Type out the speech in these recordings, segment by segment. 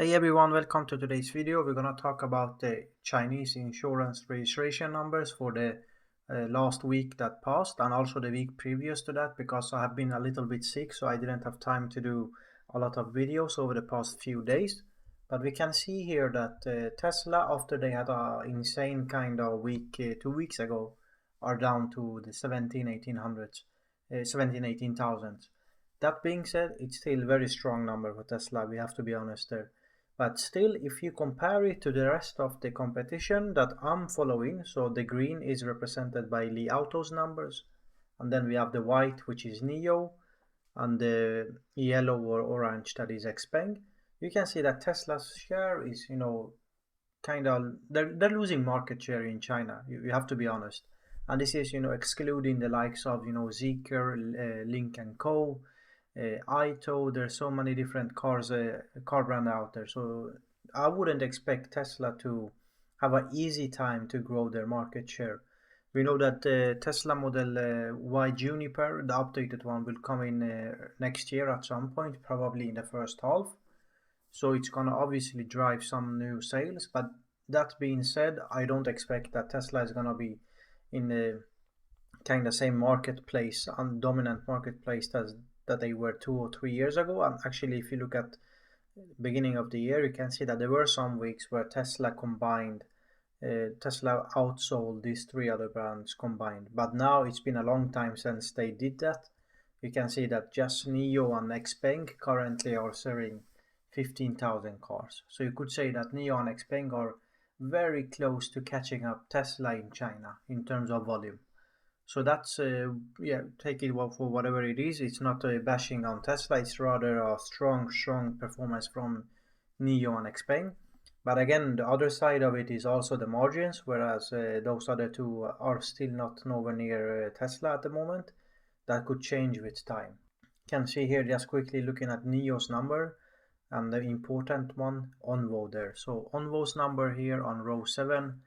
Hey everyone, welcome to today's video. We're going to talk about the Chinese insurance registration numbers for the last week that passed and also the week previous to that, because I have been a little bit sick, so I didn't have time to do a lot of videos over the past few days. But we can see here that Tesla, after they had a insane kind of week 2 weeks ago, are down to the 18,000. That being said, it's still a very strong number for Tesla, we have to be honest there. But still, if you compare it to the rest of the competition that I'm following, so the green is represented by LiAuto's numbers, and then we have the white, which is Nio, and the yellow or orange, that is Xpeng. You can see that Tesla's share is, kind of, they're losing market share in China. You have to be honest. And this is, excluding the likes of, Zeekr, Link and Co. Ito, there's so many different car brand out there. So I wouldn't expect Tesla to have an easy time to grow their market share. We know that Tesla Model Y Juniper, the updated one, will come in next year at some point, probably in the first half. So it's gonna obviously drive some new sales. But that being said, I don't expect that Tesla is gonna be in the kind of same marketplace and dominant marketplace as that they were 2 or 3 years ago. And actually, if you look at beginning of the year, you can see that there were some weeks where Tesla outsold these three other brands combined. But now it's been a long time since they did that. You can see that just Nio and Xpeng currently are selling 15,000 cars. So you could say that Nio and Xpeng are very close to catching up Tesla in China in terms of volume. So that's take it for whatever it is. It's not a bashing on Tesla. It's rather a strong performance from Nio and Xpeng. But again, the other side of it is also the margins, whereas those other two are still not nowhere near Tesla at the moment. That could change with time. You can see here just quickly looking at Nio's number and the important one, Onvo there. So Onvo's number here on row 7.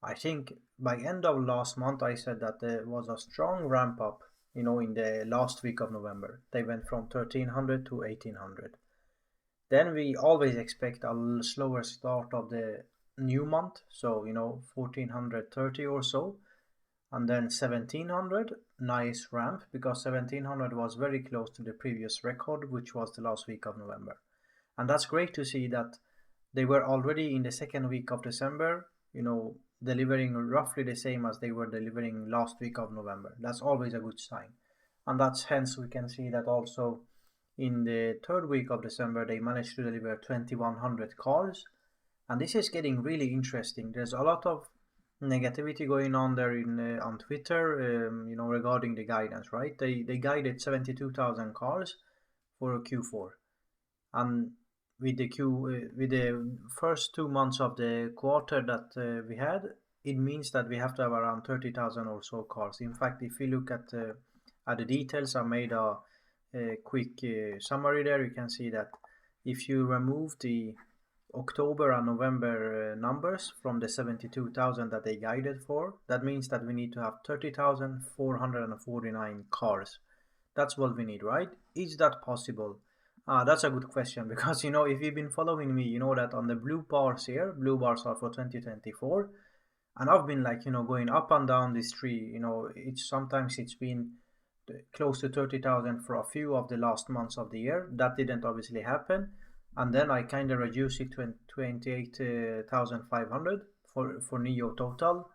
I think by end of last month I said that there was a strong ramp up, in the last week of November. They went from 1300 to 1800. Then we always expect a slower start of the new month, so 1430 or so, and then 1700, nice ramp, because 1700 was very close to the previous record, which was the last week of November. And that's great to see that they were already in the second week of December, delivering roughly the same as they were delivering last week of November. That's always a good sign. And that's hence we can see that also in the third week of December they managed to deliver 2100 cars. And this is getting really interesting. There's a lot of negativity going on there on Twitter, regarding the guidance, right? They guided 72,000 cars for Q4. And with the first 2 months of the quarter that we had, it means that we have to have around 30,000 or so cars. In fact, if you look at the details, I made a quick summary there. You can see that if you remove the October and November numbers from the 72,000 that they guided for, that means that we need to have 30,449 cars. That's what we need, right? Is that possible? That's a good question, because if you've been following me, you know that on the blue bars here, blue bars are for 2024, and I've been going up and down this tree. It's been close to 30,000 for a few of the last months of the year. That didn't obviously happen, and then I kind of reduced it to 28,500 for Nio total.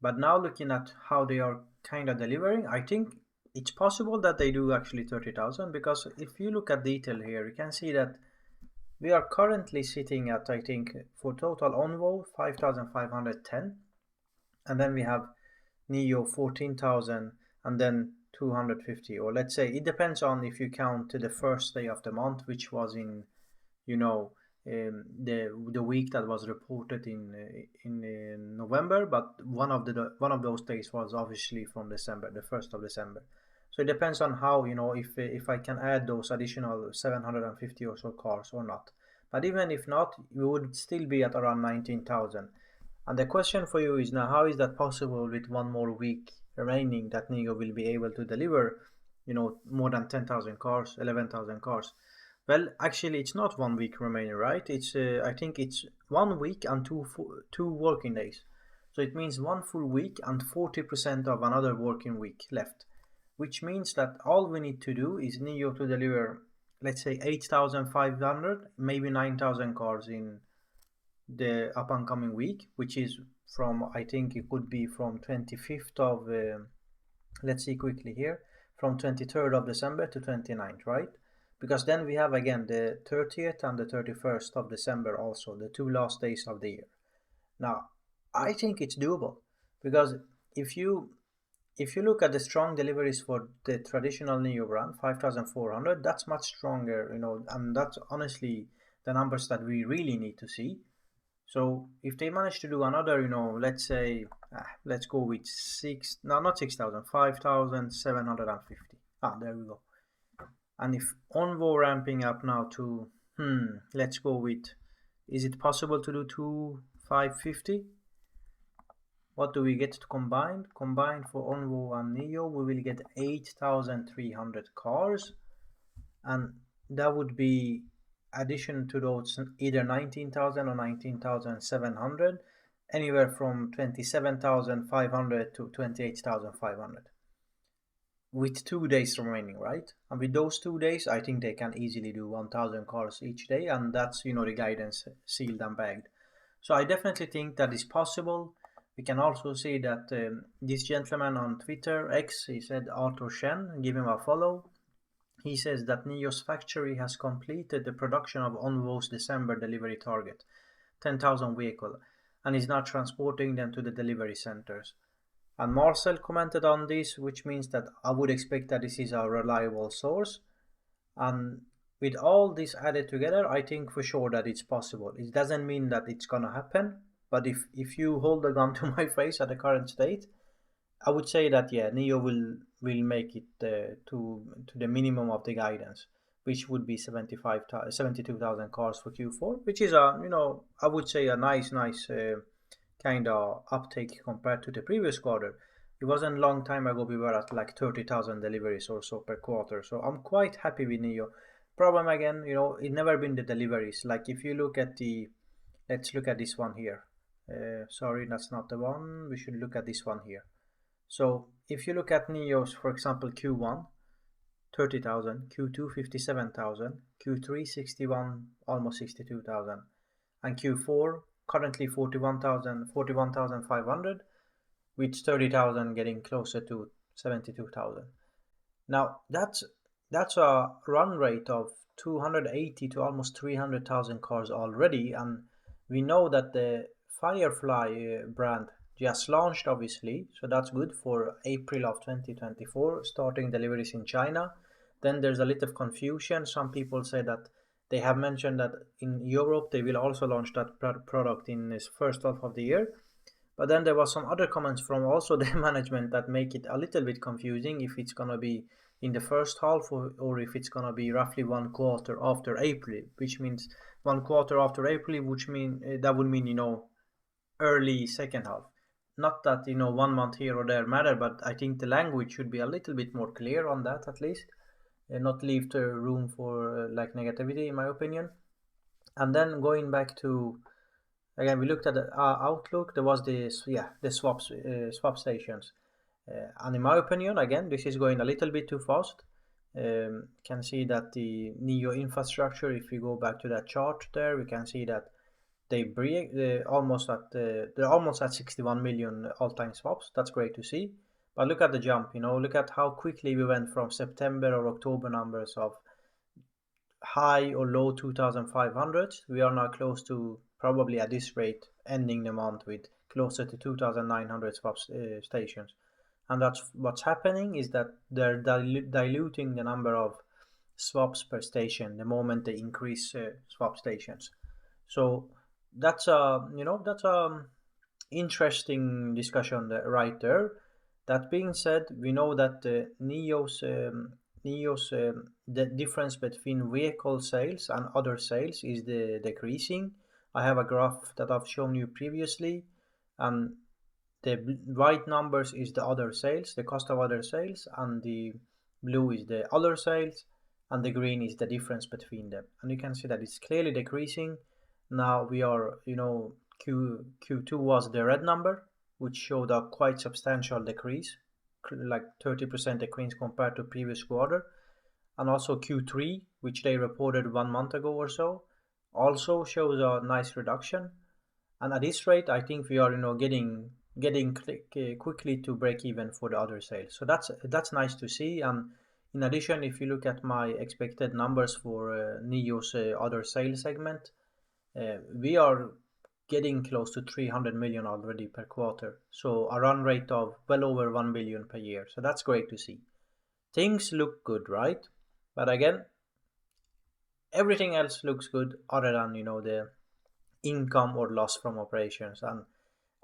But now looking at how they are kind of delivering, I think it's possible that they do actually 30,000, because if you look at detail here, you can see that we are currently sitting at, I think, for total Onvo 5,510, and then we have Nio 14,000, and then 250, or let's say it depends on if you count the first day of the month, which was in the week that was reported in November, but one of those days was obviously from December, the 1st of December. So it depends on how, if I can add those additional 750 or so cars or not. But even if not, we would still be at around 19,000. And the question for you is now, how is that possible with one more week remaining that Nio will be able to deliver, more than 10,000 cars, 11,000 cars? Well, actually, it's not 1 week remaining, right? It's I think it's 1 week and two working days. So it means one full week and 40% of another working week left, which means that all we need to do is Nio to deliver, let's say, 8,500, maybe 9,000 cars in the up and coming week, which is from, I think it could be from 25th of, let's see quickly here, from 23rd of December to 29th, right? Because then we have again the 30th and the 31st of December also, the two last days of the year. Now, I think it's doable because if you if you look at the strong deliveries for the traditional Nio brand, 5,400, that's much stronger, and that's honestly the numbers that we really need to see. So if they manage to do another, let's say, let's go with no, not 6,000, 5,750. There we go. And if Onvo ramping up now to, let's go with, is it possible to do 2,550? What do we get to combine? Combined for Onvo and Nio, we will get 8,300 cars, and that would be addition to those either 19,000 or 19,700, anywhere from 27,500 to 28,500 with 2 days remaining, right? And with those 2 days, I think they can easily do 1,000 cars each day, and that's the guidance sealed and bagged. So I definitely think that is possible. We can also see that this gentleman on Twitter, X, he said Arthur Shen, give him a follow. He says that Nios factory has completed the production of Onvo's December delivery target, 10,000 vehicles, and is now transporting them to the delivery centers. And Marcel commented on this, which means that I would expect that this is a reliable source. And with all this added together, I think for sure that it's possible. It doesn't mean that it's gonna happen, but if you hold the gun to my face at the current state, I would say that Nio will make it to the minimum of the guidance, which would be 72,000 cars for Q4, which is I would say a nice kind of uptake compared to the previous quarter. It wasn't a long time ago we were at like 30,000 deliveries or so per quarter, so I'm quite happy with Nio. Problem again, it never been the deliveries. Like if you look at let's look at this one here. Sorry, that's not the one. We should look at this one here. So if you look at Nios, for example, Q1, 30,000, Q2, 57,000, Q3, 61, almost 62,000, and Q4, currently 41,500, with 30,000 getting closer to 72,000. Now, that's a run rate of 280 to almost 300,000 cars already, and we know that the Firefly brand just launched, obviously, so that's good for April of 2024, starting deliveries in China. Then there's a little confusion. Some people say that they have mentioned that in Europe they will also launch that product in this first half of the year. But then there was some other comments from also the management that make it a little bit confusing if it's gonna be in the first half or if it's gonna be roughly 1 quarter after April, which means 1 quarter after April, which that would mean early second half. Not that 1 month here or there matter, but I think the language should be a little bit more clear on that at least, and not leave the room for like negativity, in my opinion. And then going back to again, we looked at the outlook. There was the swap stations, and in my opinion, again, this is going a little bit too fast. Can see that the Nio infrastructure. If we go back to that chart there, we can see that they're almost at 61 million all-time swaps. That's great to see. But look at the jump. Look at how quickly we went from September or October numbers of high or low 2,500s. We are now close to, probably at this rate, ending the month with closer to 2,900 swap stations. And that's what's happening, is that they're diluting the number of swaps per station the moment they increase swap stations. So that's a interesting discussion right there. That being said, we know that Nios the difference between vehicle sales and other sales is decreasing. I have a graph that I've shown you previously, and the white numbers is the other sales, the cost of other sales, and the blue is the other sales, and the green is the difference between them. And you can see that it's clearly decreasing. Now we are, Q2 was the red number, which showed a quite substantial decrease, like 30% decrease compared to previous quarter. And also Q3, which they reported 1 month ago or so, also shows a nice reduction. And at this rate, I think we are, getting quickly to break even for the other sales. So that's nice to see. And in addition, if you look at my expected numbers for Nio's other sales segment, we are getting close to 300 million already per quarter. So a run rate of well over 1 billion per year. So that's great to see. Things look good, right? But again, everything else looks good other than, the income or loss from operations. And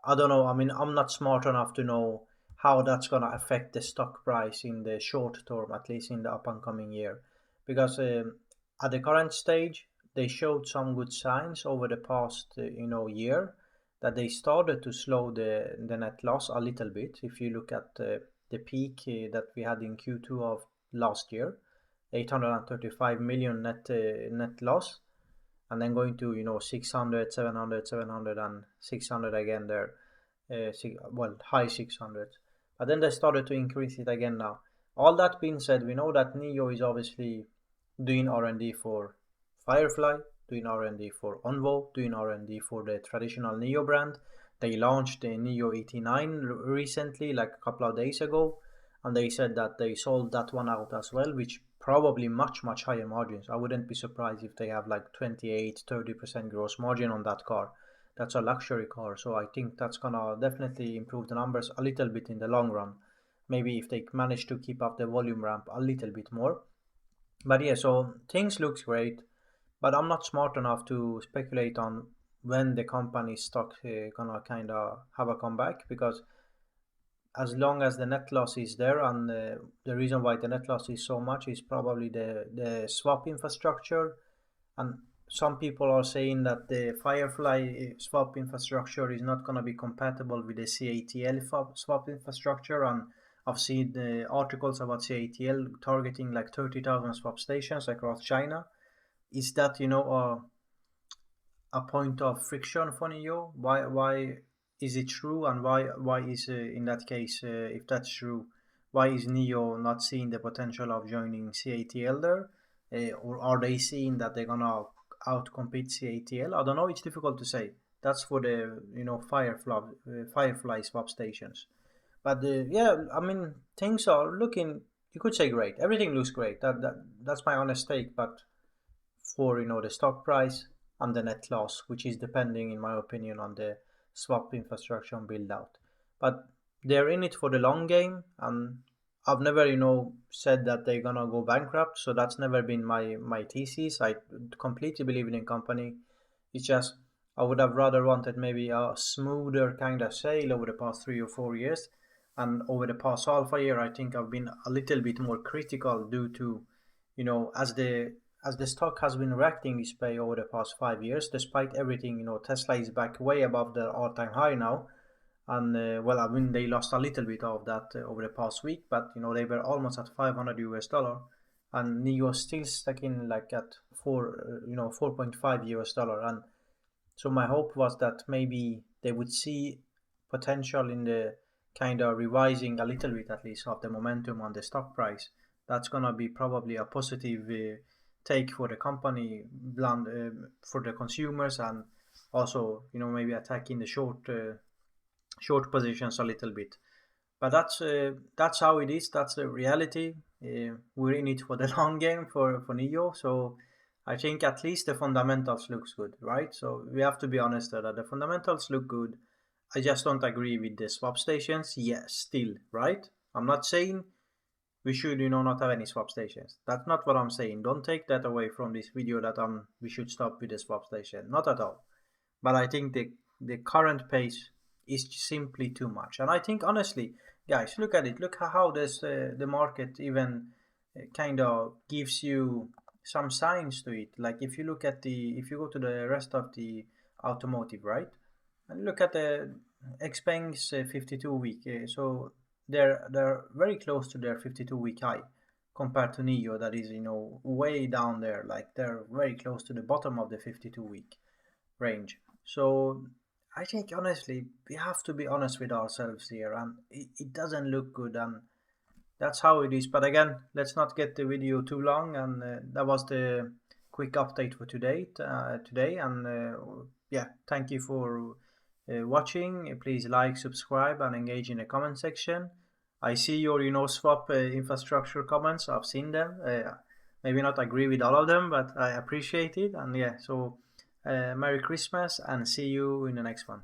I don't know, I mean, I'm not smart enough to know how that's going to affect the stock price in the short term, at least in the up and coming year. Because at the current stage, they showed some good signs over the past, year, that they started to slow the net loss a little bit. If you look at the peak that we had in Q2 of last year, 835 million net loss, and then going to 600, 700, 700, and 600 again there, high 600s, but then they started to increase it again now. All that being said, we know that Nio is obviously doing R&D for Firefly, doing R&D for Onvo, doing R&D for the traditional Nio brand. They launched the Nio 89 recently, like a couple of days ago, and they said that they sold that one out as well, which probably much higher margins. I wouldn't be surprised if they have like 28-30% gross margin on that car. That's a luxury car, so I think that's gonna definitely improve the numbers a little bit in the long run. Maybe if they manage to keep up the volume ramp a little bit more. But yeah, so things looks great, but I'm not smart enough to speculate on when the company stock gonna kind of have a comeback, because as long as the net loss is there, and the reason why the net loss is so much is probably the swap infrastructure. And some people are saying that the Firefly swap infrastructure is not going to be compatible with the CATL swap infrastructure. And I've seen the articles about CATL targeting like 30,000 swap stations across China. Is that, a point of friction for Nio? Why is it true, and why is in that case, if that's true, why is Nio not seeing the potential of joining CATL there, or are they seeing that they're gonna outcompete CATL? I don't know. It's difficult to say. That's for the Firefly swap stations. But yeah, I mean, things are looking. You could say great. Everything looks great. That's my honest take. But for the stock price and the net loss, which is depending, in my opinion, on the swap infrastructure build out. But they're in it for the long game, and I've never said that they're gonna go bankrupt. So that's never been my thesis. I completely believe in the company. It's just I would have rather wanted maybe a smoother kind of sale over the past 3 or 4 years. And over the past half a year, I think I've been a little bit more critical due to, as the stock has been reacting this way over the past 5 years, despite everything. Tesla is back way above the all-time high now, and well, I mean, they lost a little bit of that over the past week, but they were almost at 500 US dollar, and Nio still stuck in like at 4.5 US dollar. And so my hope was that maybe they would see potential in the kind of revising a little bit at least of the momentum on the stock price. That's gonna be probably a positive take for the company, for the consumers, and also maybe attacking the short positions a little bit. But that's how it is. That's the reality. We're in it for the long game for Nio. So I think at least the fundamentals looks good, right? So we have to be honest that the fundamentals look good. I just don't agree with the swap stations. Yes, still, right? I'm not saying we should, not have any swap stations. That's not what I'm saying. Don't take that away from this video that we should stop with the swap station. Not at all. But I think the current pace is simply too much. And I think honestly, guys, look at it. Look how this the market even kind of gives you some signs to it. Like if you go to the rest of the automotive, right, and look at the Xpeng's 52 week. So they're very close to their 52-week high, compared to Nio that is, way down there, like they're very close to the bottom of the 52-week range. So I think honestly we have to be honest with ourselves here, and it doesn't look good, and that's how it is. But again, let's not get the video too long, and that was the quick update for today. And yeah, thank you for watching. Please like, subscribe, and engage in the comment section. I see your swap infrastructure comments. I've seen them. Maybe not agree with all of them, but I appreciate it. And yeah, so Merry Christmas, and see you in the next one.